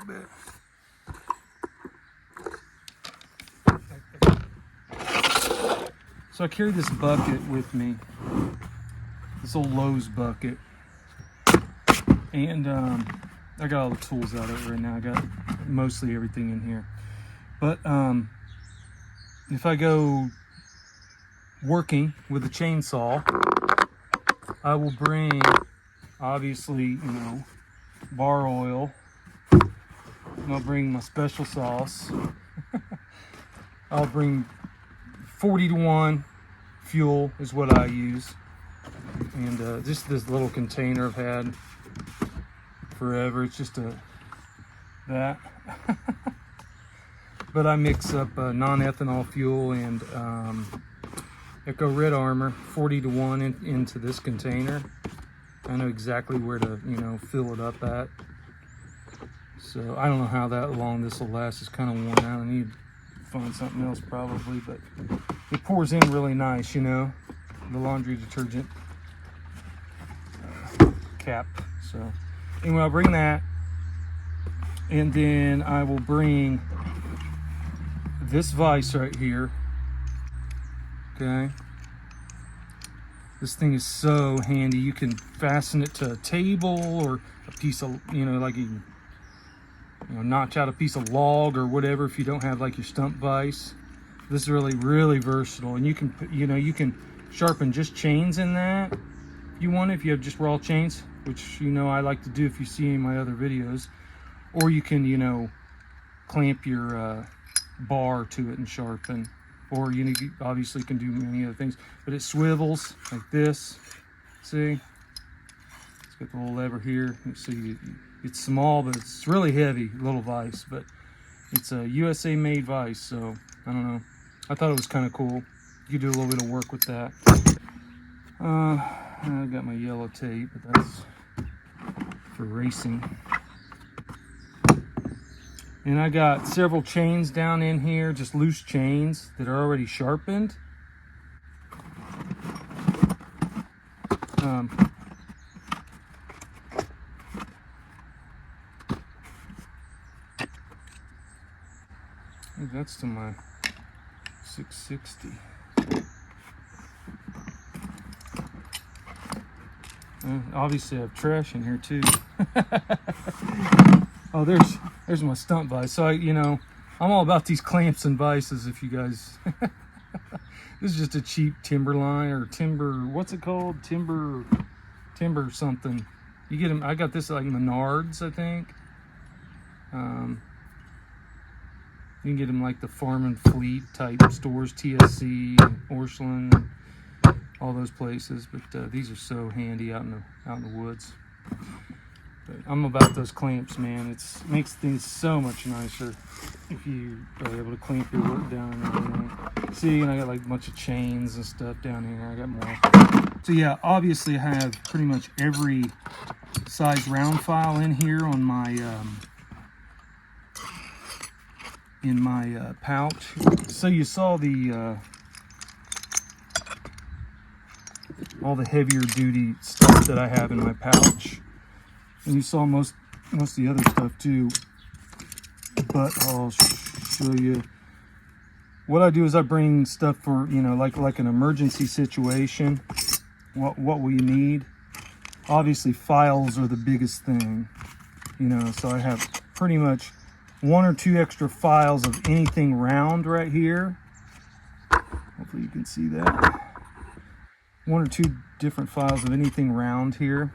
little bit. So I carry this bucket with me, this old Lowe's bucket, and I got all the tools out of it right now. I got mostly everything in here. But if I go working with a chainsaw, I will bring, obviously, you know, bar oil. I'll bring my special sauce. I'll bring 40-to-1 fuel is what I use. And just this little container I've had forever. It's just that. But I mix up non-ethanol fuel and Echo Red Armor 40-to-1 into this container. I know exactly where to, you know, fill it up at. So I don't know how that long this will last. It's kind of worn out. I need to find something else probably, but it pours in really nice, you know, the laundry detergent cap. So anyway, I'll bring that, and then I will bring this vise right here. Okay, this thing is so handy. You can fasten it to a table or a piece of, you know, like you know, notch out a piece of log or whatever if you don't have like your stump vise. This is really versatile, and you can put, you know, you can sharpen just chains in that if you want, if you have just raw chains, which, you know, I like to do if you see any of my other videos. Or you can, you know, clamp your bar to it and sharpen, or, you know, you obviously can do many other things, but it swivels like this. See, it's got the little lever here. You see, it's small, but it's really heavy little vise, but it's a USA made vise, so I don't know, I thought it was kind of cool. You do a little bit of work with that. I got my yellow tape, but that's for racing. And I got several chains down in here, just loose chains that are already sharpened. I think that's to my 660. Obviously I have trash in here too. Oh, there's my stump vise. So you know, I'm all about these clamps and vices. If you guys, this is just a cheap Timberline or timber. What's it called? Timber something. You get them. I got this at like Menards, I think. You can get them like the Farm and Fleet type stores, TSC, Orscheln, all those places. But these are so handy out in the woods. But I'm about those clamps, man. It makes things so much nicer if you are able to clamp your work down and everything. See, and I got like a bunch of chains and stuff down here. I got more. So yeah, obviously I have pretty much every size round file in here on my in my pouch. So you saw the all the heavier duty stuff that I have in my pouch. And you saw most of the other stuff too, but I'll show you. What I do is I bring stuff for, you know, like an emergency situation. What will you need? Obviously files are the biggest thing, you know, so I have pretty much 1 or 2 extra files of anything round right here. Hopefully you can see that. 1 or 2 different files of anything round here.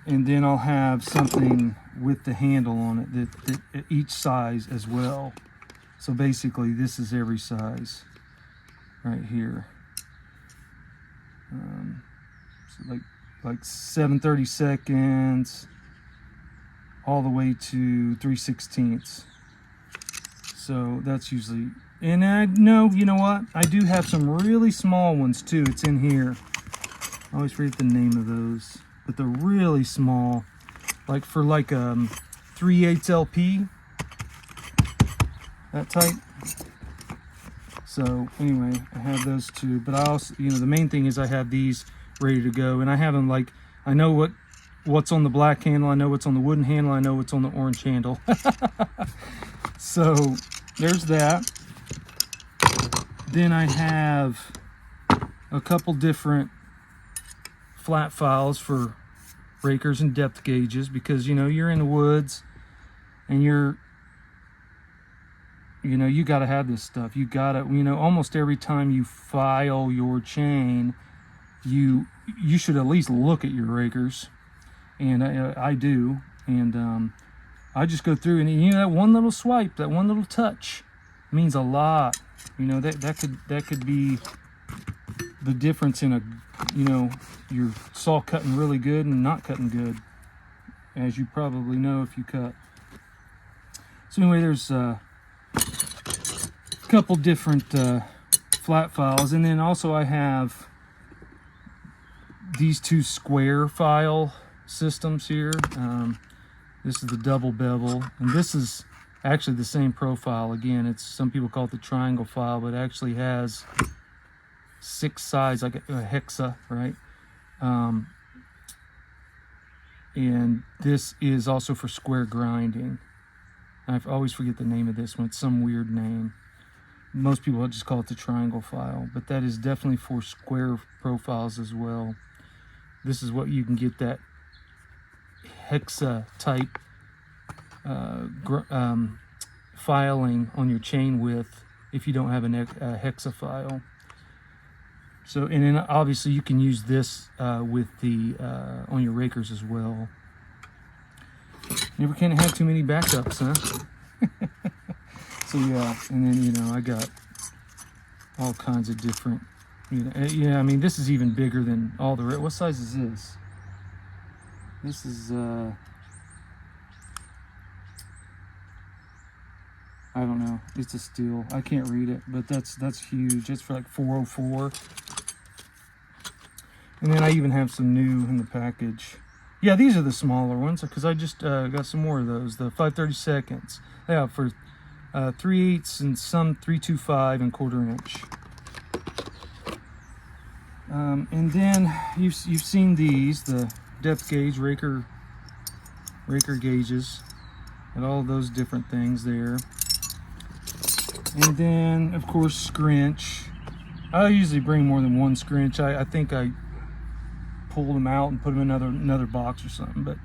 And then I'll have something with the handle on it that each size as well. So basically this is every size right here. So like 7/32 all the way to 3/16. So that's usually, and I know, you know what? I do have some really small ones too. It's in here. I always forget the name of those. But they're really small, like for like 3/8 LP, that type. So anyway, I have those two, but I also, you know, the main thing is I have these ready to go, and I have them like, I know what what's on the black handle, I know what's on the wooden handle, I know what's on the orange handle. So there's that. Then I have a couple different flat files for rakers and depth gauges, because you know you're in the woods and you got to have this stuff. You got to, almost every time you file your chain, you should at least look at your rakers, and I do, and I just go through, and that one little swipe, that one little touch means a lot. That could be the difference in your saw cutting really good and not cutting good, as you probably know if you cut. So anyway, there's a couple different flat files, and then also I have these two square file systems here. This is the double bevel, and this is actually the same profile. Again, some people call it the triangle file, but it actually has 6 sides, like a hexa, right? And this is also for square grinding. I always forget the name of this one. It's some weird name. Most people just call it the triangle file, but that is definitely for square profiles as well. This is what you can get that hexa type filing on your chain with if you don't have a hexa file. So, and then obviously you can use this with the on your rakers as well. Never can have too many backups, huh? So yeah, and then I got all kinds of different. I mean, this is even bigger than all the. What size is this? This is I don't know. It's a steel. I can't read it, but that's huge. It's for like 404. And then I even have some new in the package. Yeah, these are the smaller ones, because I just got some more of those. The 5/32. Yeah, for 3/8 and some 3/25 and 1/4 inch. And then you've seen these, the depth gauge, raker gauges, and all those different things there. And then, of course, scrinch. I usually bring more than one scrinch. I think I pulled them out and put them in another box or something. But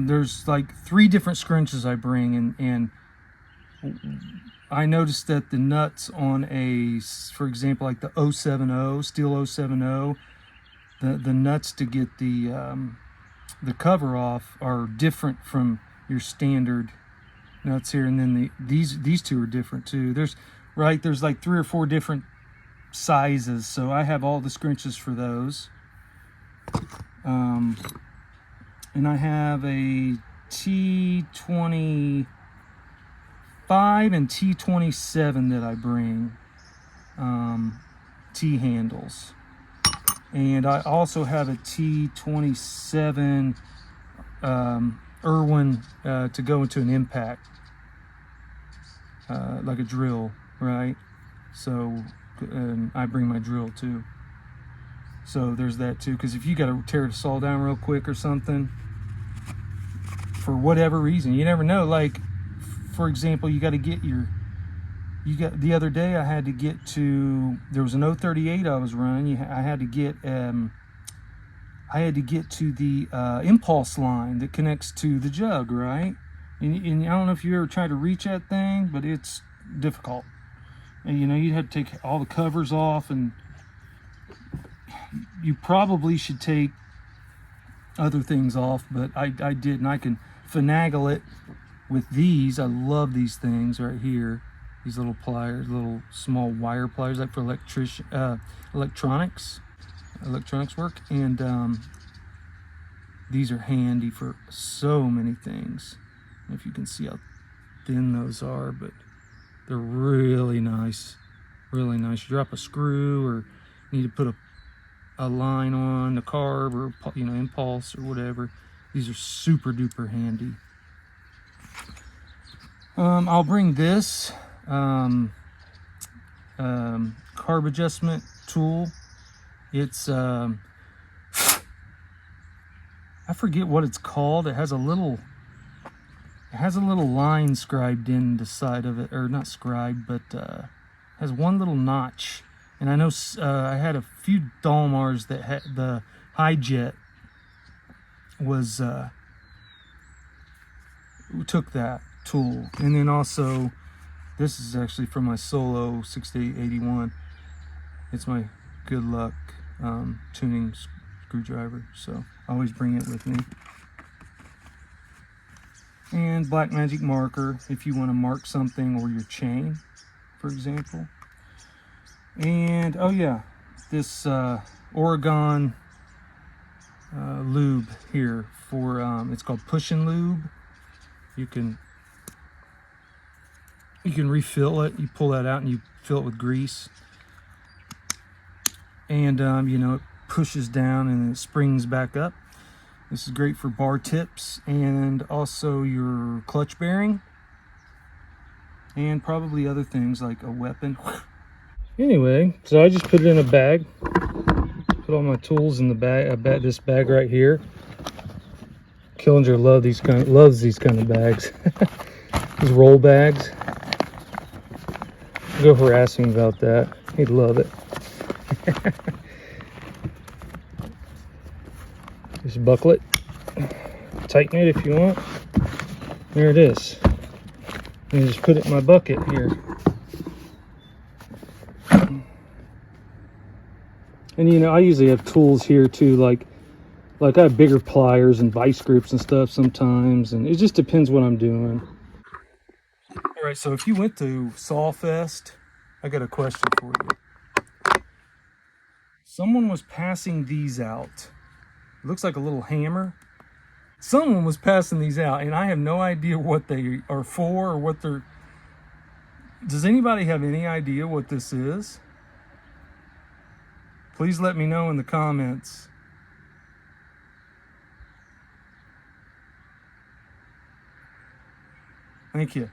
there's like 3 different scrunches I bring, and I noticed that the nuts on for example, like the 070, steel 070, the nuts to get the cover off are different from your standard nuts here. And then these two are different too. There's like 3 or 4 different sizes, so I have all the scrunches for those. And I have a T25 and T27 that I bring, T handles. And I also have a T27 Irwin to go into an impact, like a drill, right? So I bring my drill too. So there's that too, because if you got to tear the saw down real quick or something, for whatever reason, you never know. Like, for example, the other day I had to get to, there was an 038 I was running. I had to get to the impulse line that connects to the jug, right? And I don't know if you ever tried to reach that thing, but it's difficult. And you had to take all the covers off, and you probably should take other things off, but I didn't. I can finagle it with these. I love these things right here. These little pliers, little small wire pliers, like for electronics work. And these are handy for so many things. I don't know if you can see how thin those are, but they're really nice. Really nice. You drop a screw or need to put a line on the carb, or impulse or whatever. These are super duper handy. I'll bring this carb adjustment tool. It's I forget what it's called. It has a little line scribed in the side of it, or not scribed, but has one little notch. And I know I had a few Dalmars that had the Hi-Jet was took that tool. And then also, this is actually from my Solo 6881. It's my good luck tuning screwdriver, so I always bring it with me. And Blackmagic marker if you want to mark something, or your chain, for example. And oh yeah, this Oregon lube here for it's called Push and Lube. You can refill it. You pull that out and you fill it with grease, and you know, it pushes down and it springs back up. This is great for bar tips and also your clutch bearing, and probably other things like a weapon. Anyway, so I just put it in a bag. Put all my tools in the bag. I bet this bag right here. Killinger loves these kind of bags. These roll bags. Go harass him about that. He'd love it. Just buckle it. Tighten it if you want. There it is. And just put it in my bucket here. And you know, I usually have tools here too, like I have bigger pliers and vice grips and stuff sometimes, and it just depends what I'm doing. All right, so if you went to Sawfest, I got a question for you. Someone was passing these out. It looks like a little hammer. Someone was passing these out, and I have no idea what they are for or what they're... Does anybody have any idea what this is? Please let me know in the comments. Thank you.